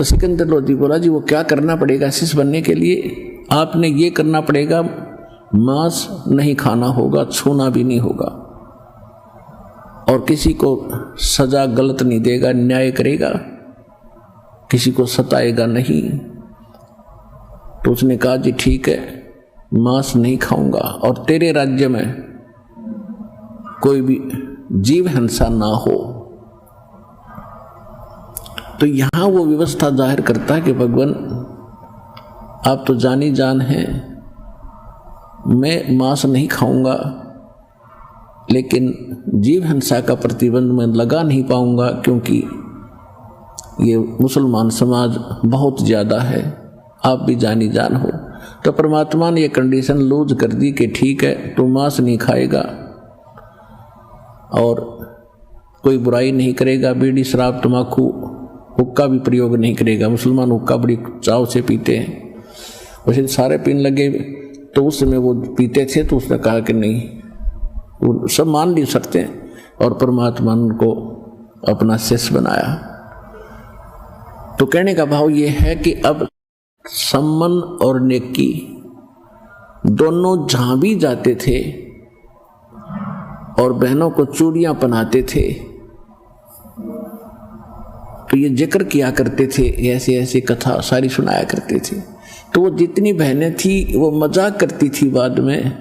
तो सिकंदर लोधी बोला जी वो क्या करना पड़ेगा शिष्य बनने के लिए? आपने ये करना पड़ेगा, मांस नहीं खाना होगा, छूना भी नहीं होगा, और किसी को सजा गलत नहीं देगा, न्याय करेगा, किसी को सताएगा नहीं। तो उसने कहा जी ठीक है, मांस नहीं खाऊंगा, और तेरे राज्य में कोई भी जीव हिंसा ना हो। तो यहां वो व्यवस्था जाहिर करता है कि भगवान आप तो जानी जान हैं, मैं मांस नहीं खाऊंगा, लेकिन जीव हिंसा का प्रतिबंध मैं लगा नहीं पाऊंगा, क्योंकि ये मुसलमान समाज बहुत ज़्यादा है, आप भी जानी जान हो। तो परमात्मा ने ये कंडीशन लूज कर दी कि ठीक है, तू मांस नहीं खाएगा और कोई बुराई नहीं करेगा, बीड़ी शराब तम्बाकू हुक्का भी प्रयोग नहीं करेगा। मुसलमान हुक्का बड़ी चाव से पीते हैं, वैसे सारे पीने लगे, तो उस समय वो पीते थे, तो उसने कहा कि नहीं, वो सब मान नहीं सकते, और परमात्मा को अपना शिष्य बनाया। तो कहने का भाव ये है कि अब सम्मन और नेकी दोनों जहां भी जाते थे और बहनों को चूड़ियां पहनाते थे, तो ये जिक्र किया करते थे, ऐसे ऐसे कथा सारी सुनाया करते थे। तो वो जितनी बहनें थी वो मजाक करती थी बाद में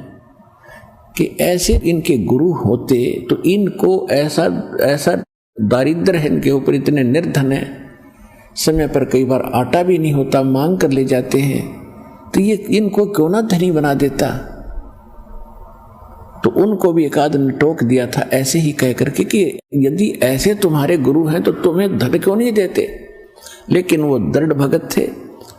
कि ऐसे इनके गुरु होते तो इनको ऐसा ऐसा दारिद्र है इनके ऊपर, इतने निर्धन है, समय पर कई बार आटा भी नहीं होता, मांग कर ले जाते हैं, तो ये इनको क्यों ना धनी बना देता। तो उनको भी एक आदमी ने टोक दिया था ऐसे ही कह करके कि यदि ऐसे तुम्हारे गुरु हैं तो तुम्हें धन क्यों नहीं देते। लेकिन वो दृढ़ भगत थे,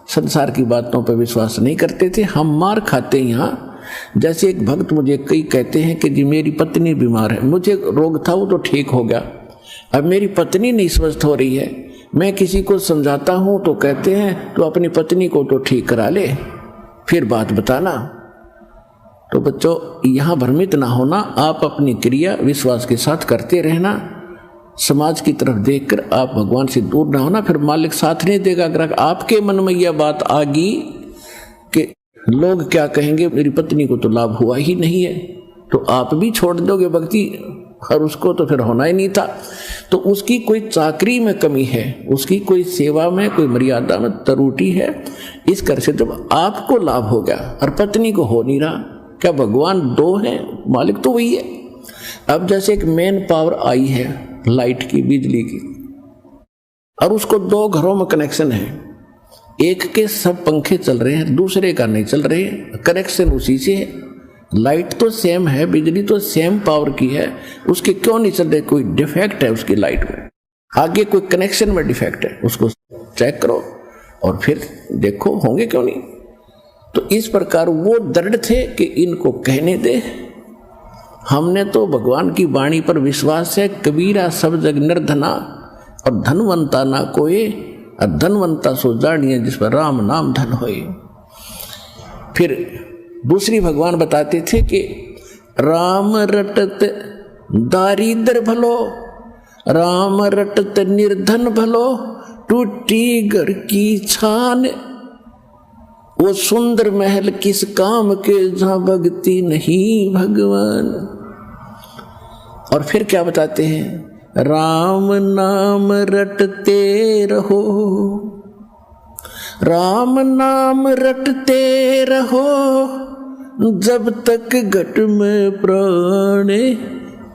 संसार की बातों पर विश्वास नहीं करते थे। हम मार खाते यहाँ, जैसे एक भक्त मुझे कई कहते हैं कि जी मेरी पत्नी बीमार है, मुझे रोग था वो तो ठीक हो गया, अब मेरी पत्नी नहीं स्वस्थ हो रही है, मैं किसी को समझाता हूं तो कहते हैं तो अपनी पत्नी को तो ठीक करा ले, फिर बात बताना। तो बच्चों यहाँ भ्रमित ना होना, आप अपनी क्रिया विश्वास के साथ करते रहना, समाज की तरफ देखकर आप भगवान से दूर ना होना, फिर मालिक साथ नहीं देगा। अगर आपके मन में यह बात आ गई कि लोग क्या कहेंगे, मेरी पत्नी को तो लाभ हुआ ही नहीं है, तो आप भी छोड़ दोगे भक्ति, और उसको तो फिर होना ही नहीं था। तो उसकी कोई चाकरी में कमी है, उसकी कोई सेवा में कोई मर्यादा में त्रुटि है, इस कर से जब आपको लाभ हो गया और पत्नी को हो नहीं रहा, क्या भगवान दो हैं, मालिक तो वही है। अब जैसे एक मेन पावर आई है लाइट की, बिजली की, और उसको दो घरों में कनेक्शन है, एक के सब पंखे चल रहे हैं, दूसरे का नहीं चल रहे, कनेक्शन उसी से है। लाइट तो सेम है, बिजली तो सेम पावर की है, उसके क्यों नहीं चल रहे? कोई डिफेक्ट है उसकी लाइट में, आगे कोई कनेक्शन में डिफेक्ट है, उसको चेक करो और फिर देखो होंगे क्यों नहीं। तो इस प्रकार वो दृढ़ थे कि इनको कहने दे, हमने तो भगवान की वाणी पर विश्वास है। कबीरा सब जग निर्धना और धनवंता ना कोई, और धनवंता सो जानिए जिस पर राम नाम धन होए। फिर दूसरी भगवान बताते थे कि राम रटत दारिद्र भलो, राम रटत निर्धन भलो, टूटी घर की छान, वो सुंदर महल किस काम के जहां भक्ति नहीं भगवान। और फिर क्या बताते हैं, राम नाम रटते रहो, राम नाम रटते रहो, जब तक घट में प्राण,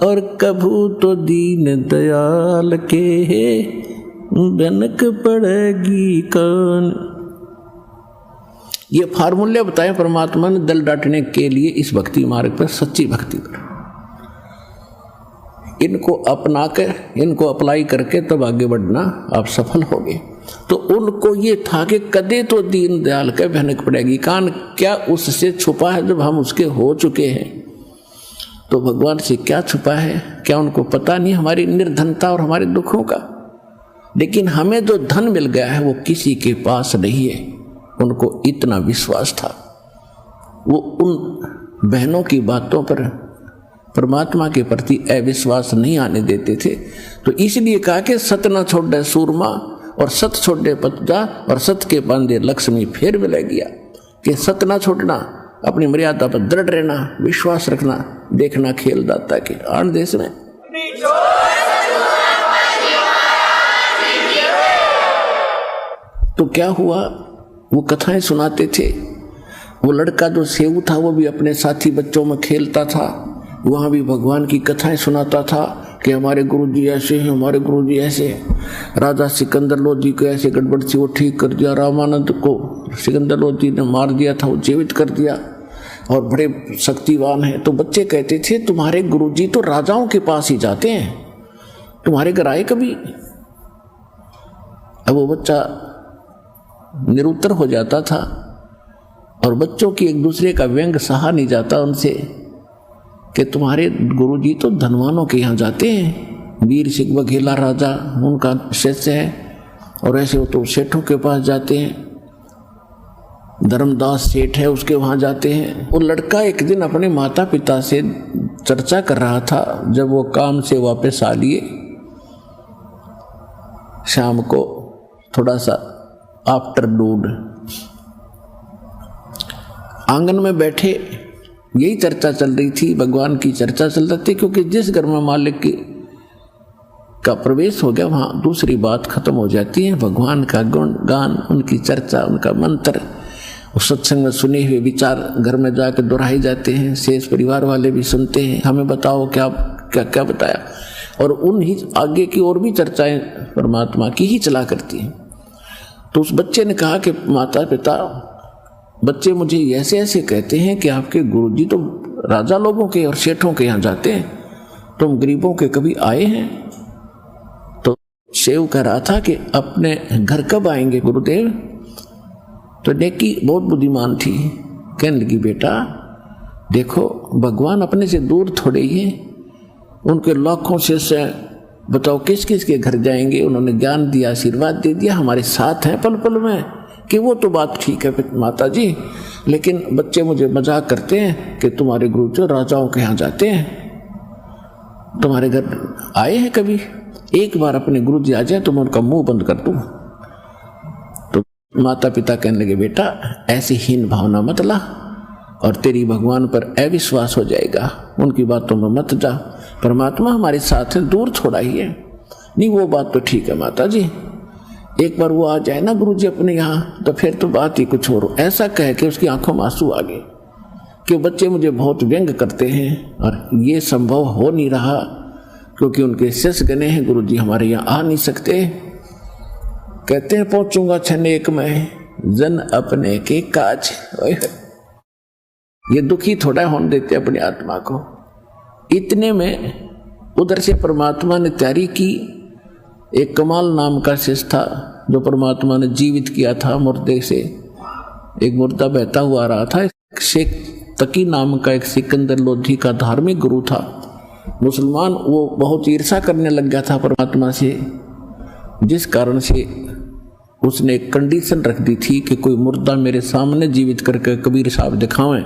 और कभू तो दीन दयाल के बनक पड़ेगी कान। ये फार्मूले बताए परमात्मा ने दल डांटने के लिए इस भक्ति मार्ग पर, सच्ची भक्ति पर। इनको अपना कर, इनको अप्लाई करके तब आगे बढ़ना आप सफल होगे। तो उनको ये था कि कदे तो दीन दयाल के भनक पड़ेगी कान, क्या उससे छुपा है जब हम उसके हो चुके हैं। तो भगवान से क्या छुपा है, क्या उनको पता नहीं हमारी निर्धनता और हमारे दुखों का? लेकिन हमें जो धन मिल गया है वो किसी के पास नहीं है, उनको इतना विश्वास था। वो उन बहनों की बातों पर परमात्मा के प्रति अविश्वास नहीं आने देते थे। तो इसलिए कहा कि सत न छोड़े सूरमा, और सत छोड़े पत जा, और सत के बांधे लक्ष्मी फिर मिल गया। कि सत ना छोड़ना, अपनी मर्यादा पर दृढ़ रहना, विश्वास रखना, देखना खेल दाता के आन देश में। तो क्या हुआ, वो कथाएं सुनाते थे। वो लड़का जो सेऊ था वो भी अपने साथी बच्चों में खेलता था, वहाँ भी भगवान की कथाएं सुनाता था कि हमारे गुरुजी ऐसे हैं, हमारे गुरुजी ऐसे हैं। राजा सिकंदर लोधी को ऐसे गड़बड़ थी, वो ठीक कर दिया। रामानंद को सिकंदर लोधी ने मार दिया था, वो जीवित कर दिया, और बड़े शक्तिवान हैं। तो बच्चे कहते थे तुम्हारे गुरुजी तो राजाओं के पास ही जाते हैं, तुम्हारे घर आए कभी? अब वो बच्चा निरुत्तर हो जाता था, और बच्चों की एक दूसरे का व्यंग सहा नहीं जाता उनसे कि तुम्हारे गुरुजी तो धनवानों के यहाँ जाते हैं, वीर सिंह बघेला राजा उनका शिष्य है, और ऐसे वो तो सेठों के पास जाते हैं, धर्मदास सेठ है उसके वहाँ जाते हैं। वो लड़का एक दिन अपने माता पिता से चर्चा कर रहा था, जब वो काम से वापस आ लिए शाम को थोड़ा सा आफ्टरनून, आंगन में बैठे यही चर्चा चल रही थी, भगवान की चर्चा चल रही थी, क्योंकि जिस घर में मालिक का प्रवेश हो गया वहाँ दूसरी बात खत्म हो जाती है। भगवान का गुण गान, उनकी चर्चा, उनका मंत्र, उस सत्संग में सुने हुए विचार घर में जाकर दोहराए जाते हैं। शेष परिवार वाले भी सुनते हैं, हमें बताओ क्या क्या क्या बताया, और उन ही आगे की और भी चर्चाएं परमात्मा की ही चला करती हैं। तो उस बच्चे ने कहा कि माता पिता, बच्चे मुझे ऐसे ऐसे कहते हैं कि आपके गुरुजी तो राजा लोगों के और सेठों के यहाँ जाते हैं, तुम गरीबों के कभी आए हैं? तो सेव कह रहा था कि अपने घर कब आएंगे गुरुदेव? तो नेकी बहुत बुद्धिमान थी, कहने लगी बेटा देखो भगवान अपने से दूर थोड़े ही हैं, उनके लाखों शिष्य, बताओ किस किस के घर जाएंगे? उन्होंने ज्ञान दिया, आशीर्वाद दे दिया, हमारे साथ हैं पल पल में। कि वो तो बात ठीक है माता जी, लेकिन बच्चे मुझे मजाक करते हैं कि तुम्हारे गुरु जो राजाओं के यहाँ जाते हैं, तुम्हारे घर आए हैं कभी? एक बार अपने गुरु जी आ जाए तो मैं उनका मुंह बंद कर दूं। तो माता पिता कहने लगे बेटा ऐसी हीन भावना मत ला, और तेरी भगवान पर अविश्वास हो जाएगा, उनकी बातों में मत जा, परमात्मा हमारे साथ है, दूर थोड़ा ही है। नहीं वो बात तो ठीक है माता जी, एक बार वो आ जाए ना गुरुजी अपने यहाँ तो फिर तो बात ही कुछ और। ऐसा कह के उसकी आंखों में आंसू आ गए कि बच्चे मुझे बहुत व्यंग करते हैं, और ये संभव हो नहीं रहा क्योंकि उनके शिष्य गने हैं, गुरुजी हमारे यहाँ आ नहीं सकते। कहते हैं पहुंचूंगा क्षण एक में जन अपने के काज। ये दुखी थोड़ा होने देते अपनी आत्मा को। इतने में उधर से परमात्मा ने तैयारी की। एक कमाल नाम का शिष्य था जो परमात्मा ने जीवित किया था मुर्दे से, एक मुर्दा बहता हुआ आ रहा था। शेख तकी नाम का एक सिकंदर लोधी का धार्मिक गुरु था, मुसलमान। वो बहुत ईर्षा करने लग गया था परमात्मा से, जिस कारण से उसने एक कंडीशन रख दी थी कि कोई मुर्दा मेरे सामने जीवित करके कबीर साहब दिखावें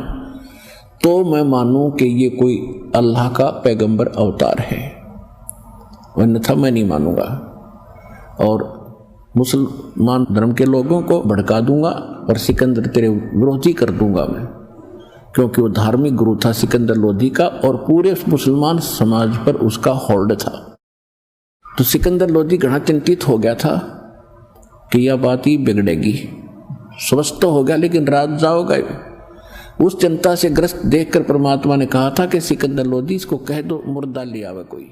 तो मैं मानूं कि ये कोई अल्लाह का पैगंबर अवतार है, अन्यथा मैं नहीं मानूंगा, और मुसलमान धर्म के लोगों को भड़का दूंगा और सिकंदर तेरे विरोधी कर दूंगा मैं, क्योंकि वो धार्मिक गुरु था सिकंदर लोधी का, और पूरे मुसलमान समाज पर उसका होल्ड था। तो सिकंदर लोधी घना चिंतित हो गया था कि यह बात ही बिगड़ेगी। स्वस्थ तो हो गया लेकिन रात जाओगा। उस चिंता से ग्रस्त देखकर परमात्मा ने कहा था कि सिकंदर लोधी इसको कह दो मुर्दा ले आवे कोई।